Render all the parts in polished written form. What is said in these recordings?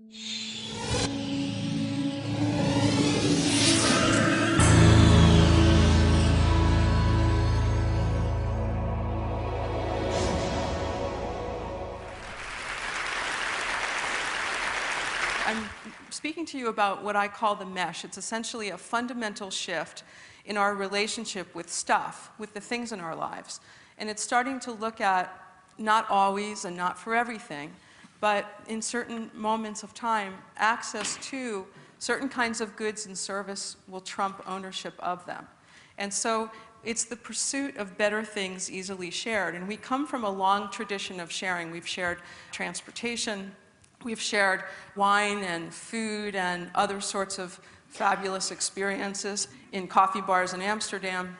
I'm speaking to you about what I call the mesh. It's essentially a fundamental shift in our relationship with stuff, with the things in our lives. And it's starting to look at, not always and not for everything, but in certain moments of time, access to certain kinds of goods and service will trump ownership of them. And so it's the pursuit of better things easily shared. And we come from a long tradition of sharing. We've shared transportation, we've shared wine and food and other sorts of fabulous experiences in coffee bars in Amsterdam.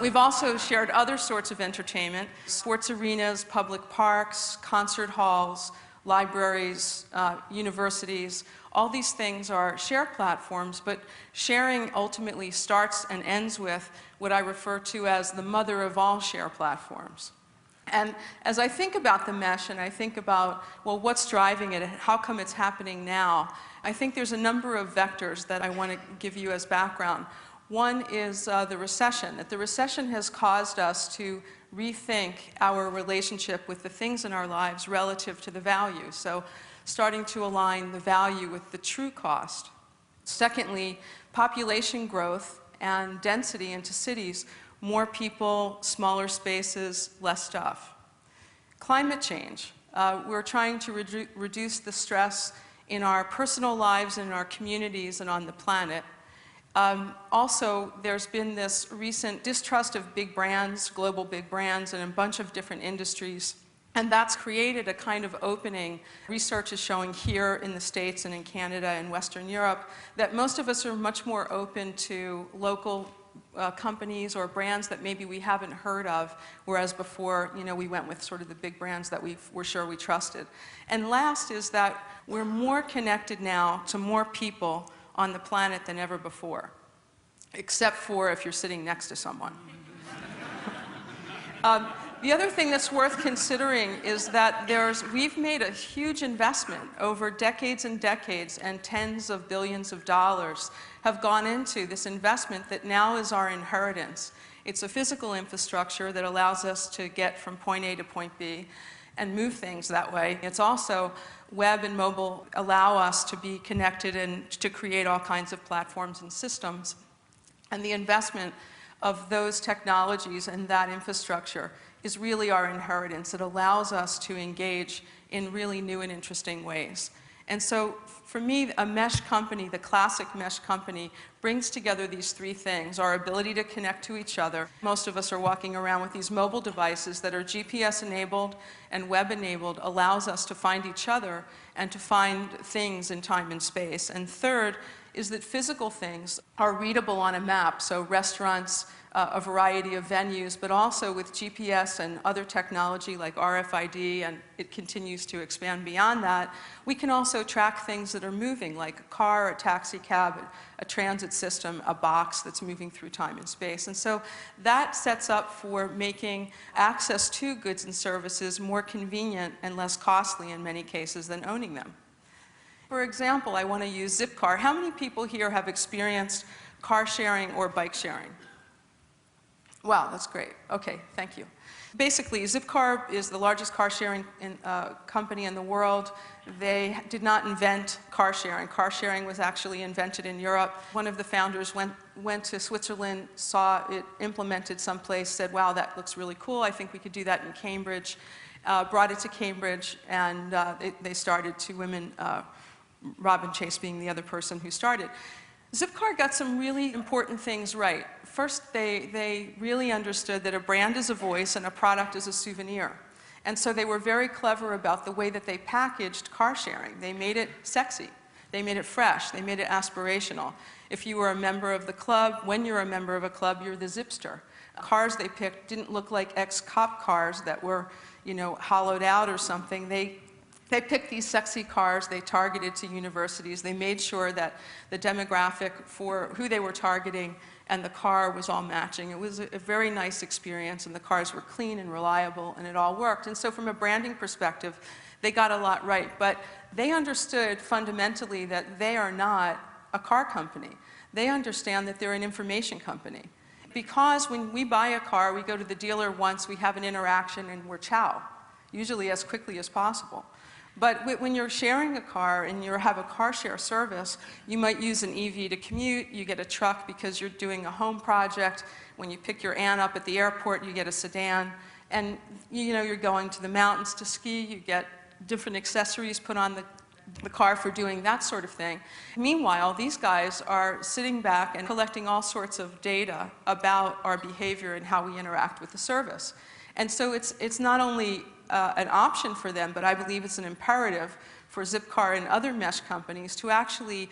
We've also shared other sorts of entertainment, sports arenas, public parks, concert halls, libraries, universities. All these things are share platforms, but sharing ultimately starts and ends with what I refer to as the mother of all share platforms. And as I think about the mesh and I think about, well, what's driving it, how come it's happening now, I think there's a number of vectors that I want to give you as background. One is the recession, that the recession has caused us to rethink our relationship with the things in our lives relative to the value. So starting to align the value with the true cost. Secondly, population growth and density into cities. More people, smaller spaces, less stuff. Climate change. We're trying to reduce the stress in our personal lives and in our communities and on the planet. Also, there's been this recent distrust of big brands, global big brands, in a bunch of different industries. And that's created a kind of opening. Research is showing here in the States and in Canada and Western Europe that most of us are much more open to local companies or brands that maybe we haven't heard of, whereas before, we went with sort of the big brands that we were sure we trusted. And last is that we're more connected now to more people on the planet than ever before, except for if you're sitting next to someone. The other thing that's worth considering is that we've made a huge investment over decades and decades, and tens of billions of dollars have gone into this investment that now is our inheritance. It's a physical infrastructure that allows us to get from point A to point B and move things that way. It's also web and mobile allow us to be connected and to create all kinds of platforms and systems. And the investment of those technologies and that infrastructure is really our inheritance. It allows us to engage in really new and interesting ways. And so for me, a mesh company, the classic mesh company, brings together these three things: our ability to connect to each other. Most of us are walking around with these mobile devices that are GPS enabled and web enabled, allows us to find each other and to find things in time and space. And third is that physical things are readable on a map, so restaurants, a variety of venues, but also with GPS and other technology like RFID, and it continues to expand beyond that, we can also track things that are moving, like a car, a taxi cab, a transit system, a box that's moving through time and space. And so that sets up for making access to goods and services more convenient and less costly in many cases than owning them. For example, I want to use Zipcar. How many people here have experienced car sharing or bike sharing? Wow, that's great. Okay, thank you. Basically, Zipcar is the largest car sharing company in the world. They did not invent car sharing. Car sharing was actually invented in Europe. One of the founders went to Switzerland, saw it implemented someplace, said, wow, that looks really cool. I think we could do that in Cambridge. Brought it to Cambridge, and they started, two women, Robin Chase being the other person who started. Zipcar got some really important things right. First, they really understood that a brand is a voice and a product is a souvenir. And so they were very clever about the way that they packaged car sharing. They made it sexy. They made it fresh. They made it aspirational. If you were a member of the club, when you're a member of a club, you're the Zipster. Cars they picked didn't look like ex-cop cars that were, hollowed out or something. They picked these sexy cars, they targeted to universities, they made sure that the demographic for who they were targeting and the car was all matching. It was a very nice experience, and the cars were clean and reliable, and it all worked. And so from a branding perspective, they got a lot right. But they understood fundamentally that they are not a car company. They understand that they're an information company. Because when we buy a car, we go to the dealer once, we have an interaction, and we're ciao, usually as quickly as possible. But when you're sharing a car and you have a car share service, you might use an EV to commute, you get a truck because you're doing a home project. When you pick your aunt up at the airport, you get a sedan. And you're going to the mountains to ski, you get different accessories put on the car for doing that sort of thing. Meanwhile, these guys are sitting back and collecting all sorts of data about our behavior and how we interact with the service. And so it's not only an option for them, but I believe it's an imperative for Zipcar and other mesh companies to actually,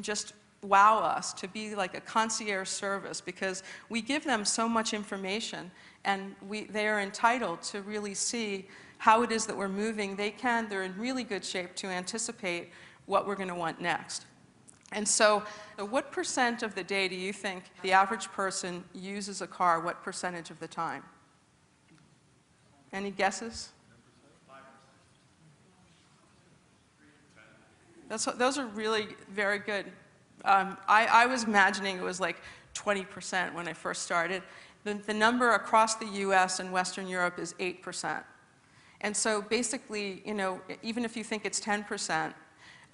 just wow us, to be like a concierge service, because we give them so much information, and they are entitled to really see how it is that we're moving. They're in really good shape to anticipate what we're going to want next. And so what percent of the day do you think the average person uses a car, what percentage of the time? Any guesses? 5%. Those are really very good. I was imagining it was like 20% when I first started. The number across the US and Western Europe is 8%. And so basically, even if you think it's 10%,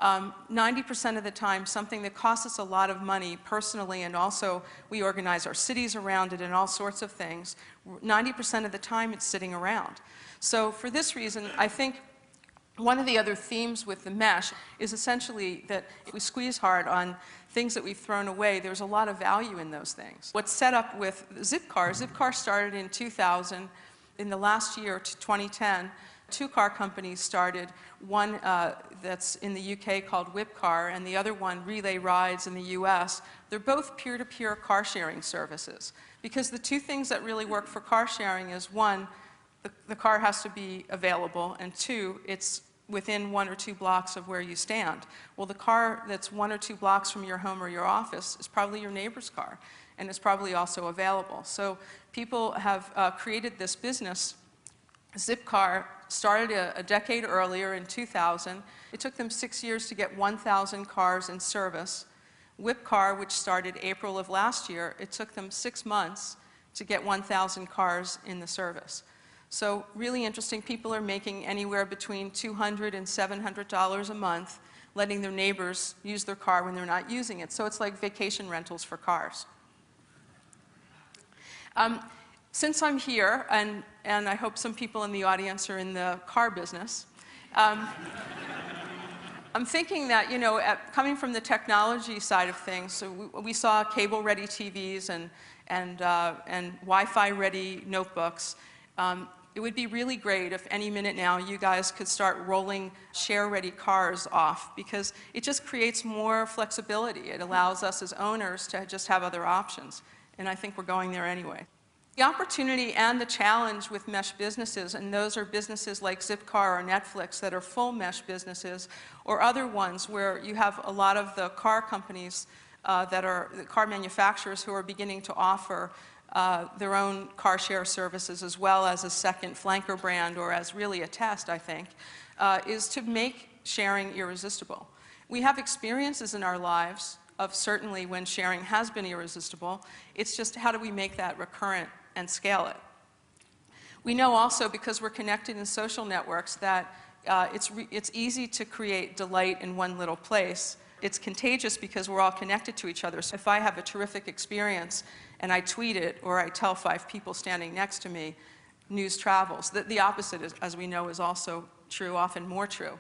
90% of the time, something that costs us a lot of money personally, and also we organize our cities around it and all sorts of things, 90% of the time it's sitting around. So for this reason, I think one of the other themes with the mesh is essentially that if we squeeze hard on things that we've thrown away, there's a lot of value in those things. What's set up with Zipcar started in 2000. In the last year, 2010, 2 car companies started, one that's in the UK called Whipcar, and the other one, Relay Rides, in the US. They're both peer-to-peer car sharing services. Because the 2 things that really work for car sharing is, 1, the car has to be available, and 2, it's within 1 or 2 blocks of where you stand. Well, the car that's 1 or 2 blocks from your home or your office is probably your neighbor's car, and it's probably also available. So people have created this business. Zipcar started a decade earlier in 2000. It took them 6 years to get 1,000 cars in service. Whipcar, which started April of last year, it took them 6 months to get 1,000 cars in the service. So really interesting. People are making anywhere between $200 and $700 a month, letting their neighbors use their car when they're not using it. So it's like vacation rentals for cars. Since I'm here, and I hope some people in the audience are in the car business, I'm thinking that, coming from the technology side of things, so we saw cable-ready TVs and Wi-Fi-ready notebooks. It would be really great if any minute now you guys could start rolling share-ready cars off, because it just creates more flexibility. It allows us as owners to just have other options. And I think we're going there anyway. The opportunity and the challenge with mesh businesses, and those are businesses like Zipcar or Netflix that are full mesh businesses, or other ones where you have a lot of the car companies that are the car manufacturers who are beginning to offer their own car share services, as well as a second flanker brand, or as really a test, I think, is to make sharing irresistible. We have experiences in our lives of certainly when sharing has been irresistible. It's just how do we make that recurrent and scale it? We know also, because we're connected in social networks, that it's easy to create delight in one little place. It's contagious because we're all connected to each other. So if I have a terrific experience and I tweet it, or I tell 5 people standing next to me, news travels. The opposite, as we know, is also true, often more true.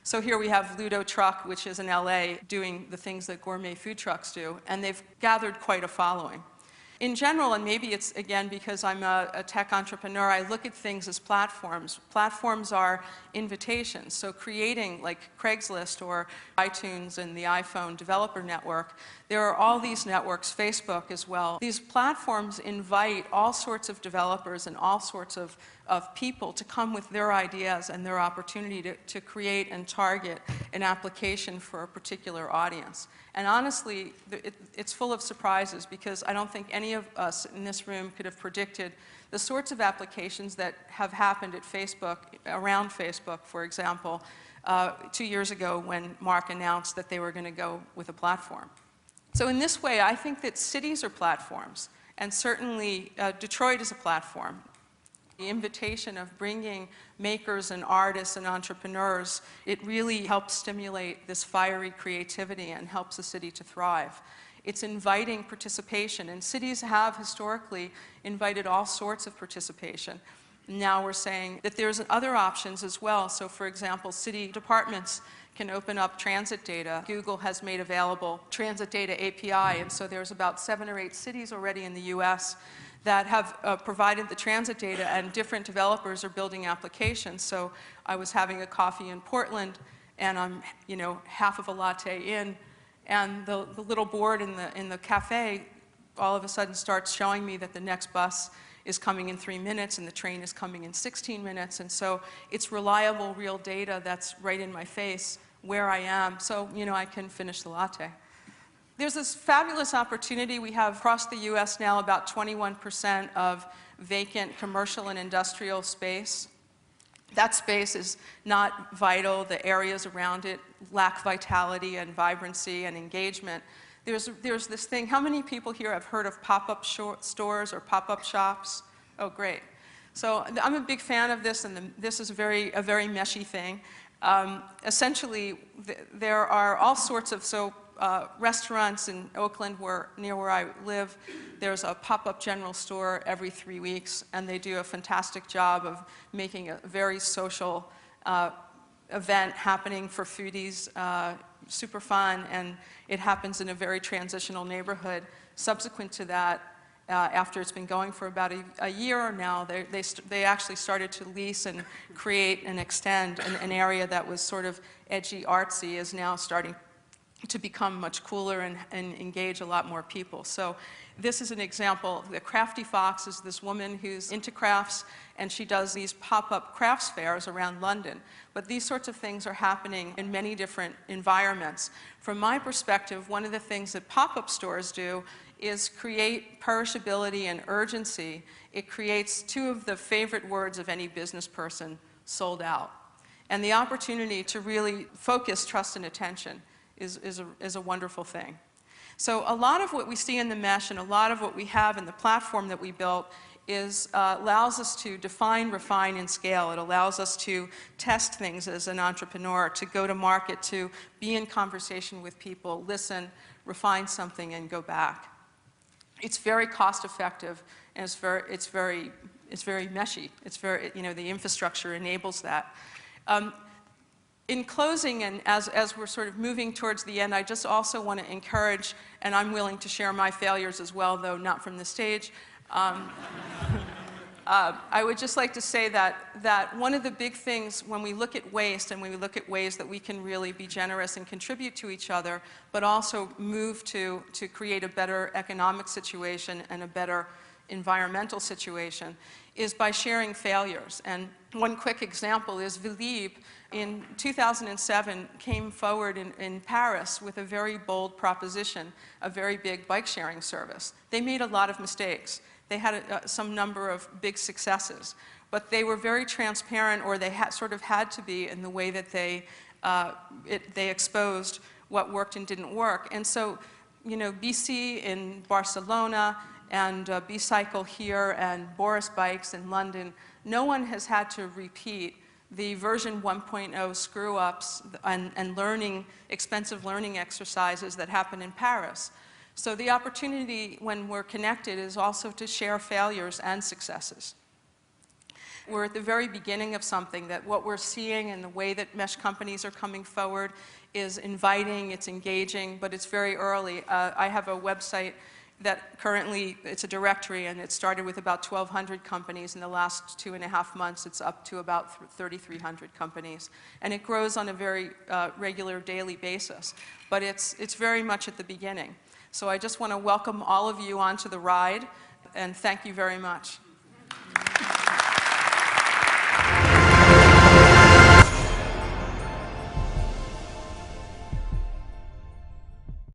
So here we have Ludo Truck, which is in LA, doing the things that gourmet food trucks do, and they've gathered quite a following. In general, and maybe it's, again, because I'm a tech entrepreneur, I look at things as platforms. Platforms are invitations. So creating, like Craigslist or iTunes and the iPhone developer network, there are all these networks, Facebook as well. These platforms invite all sorts of developers and all sorts of people to come with their ideas and their opportunity to create and target an application for a particular audience. And honestly, it's full of surprises, because I don't think any of us in this room could have predicted the sorts of applications that have happened at Facebook, around Facebook, for example, 2 years ago when Mark announced that they were going to go with a platform. So in this way, I think that cities are platforms, and certainly Detroit is a platform. The invitation of bringing makers and artists and entrepreneurs, it really helps stimulate this fiery creativity and helps the city to thrive. It's inviting participation, and cities have historically invited all sorts of participation. Now we're saying that there's other options as well. So for example, city departments can open up transit data. Google has made available transit data API, and so there's about 7 or 8 cities already in the US that have provided the transit data, and different developers are building applications. So I was having a coffee in Portland, and I'm, half of a latte in, and the little board in the cafe all of a sudden starts showing me that the next bus is coming in 3 minutes and the train is coming in 16 minutes. And so it's reliable, real data that's right in my face where I am, so I can finish the latte. There's this fabulous opportunity we have across the US now. About 21% of vacant commercial and industrial space. That space is not vital. The areas around it lack vitality and vibrancy and engagement. There's this thing, how many people here have heard of pop-up stores or pop-up shops? Oh, great. So I'm a big fan of this, and this is a very meshy thing. Essentially, there are all sorts of, restaurants in Oakland, near where I live, there's a pop-up general store every 3 weeks, and they do a fantastic job of making a very social event happening for foodies, super fun, and it happens in a very transitional neighborhood. Subsequent to that, after it's been going for about a year now, they actually started to lease and create and extend an area that was sort of edgy, artsy, is now starting to become much cooler and engage a lot more people. So this is an example. The Crafty Fox is this woman who's into crafts, and she does these pop-up crafts fairs around London. But these sorts of things are happening in many different environments. From my perspective, one of the things that pop-up stores do is create perishability and urgency. It creates 2 of the favorite words of any business person: sold out. And the opportunity to really focus trust and attention is a wonderful thing. So a lot of what we see in the mesh, and a lot of what we have in the platform that we built, allows us to define, refine, and scale. It allows us to test things as an entrepreneur, to go to market, to be in conversation with people, listen, refine something, and go back. It's very cost effective, and it's very meshy. It's very, the infrastructure enables that. In closing, and as we're sort of moving towards the end, I just also want to encourage, and I'm willing to share my failures as well, though not from the stage. I would just like to say that one of the big things when we look at waste, and when we look at ways that we can really be generous and contribute to each other, but also move to create a better economic situation and a better environmental situation, is by sharing failures. And one quick example is VietSub in 2007 came forward in Paris with a very bold proposition, a very big bike sharing service. They made a lot of mistakes. They had some number of big successes, but they were very transparent, or they sort of had to be, in the way that they exposed what worked and didn't work. And so, BC in Barcelona, and B-Cycle here, and Boris Bikes in London, no one has had to repeat the version 1.0 screw-ups and expensive learning exercises that happen in Paris. So the opportunity when we're connected is also to share failures and successes. We're at the very beginning of something that what we're seeing, and the way that mesh companies are coming forward, is inviting, it's engaging, but it's very early. I have a website that currently, it's a directory, and it started with about 1,200 companies. In the last 2.5 months, it's up to about 3,300 companies. And it grows on a very regular, daily basis. But it's very much at the beginning. So I just want to welcome all of you onto the ride, and thank you very much.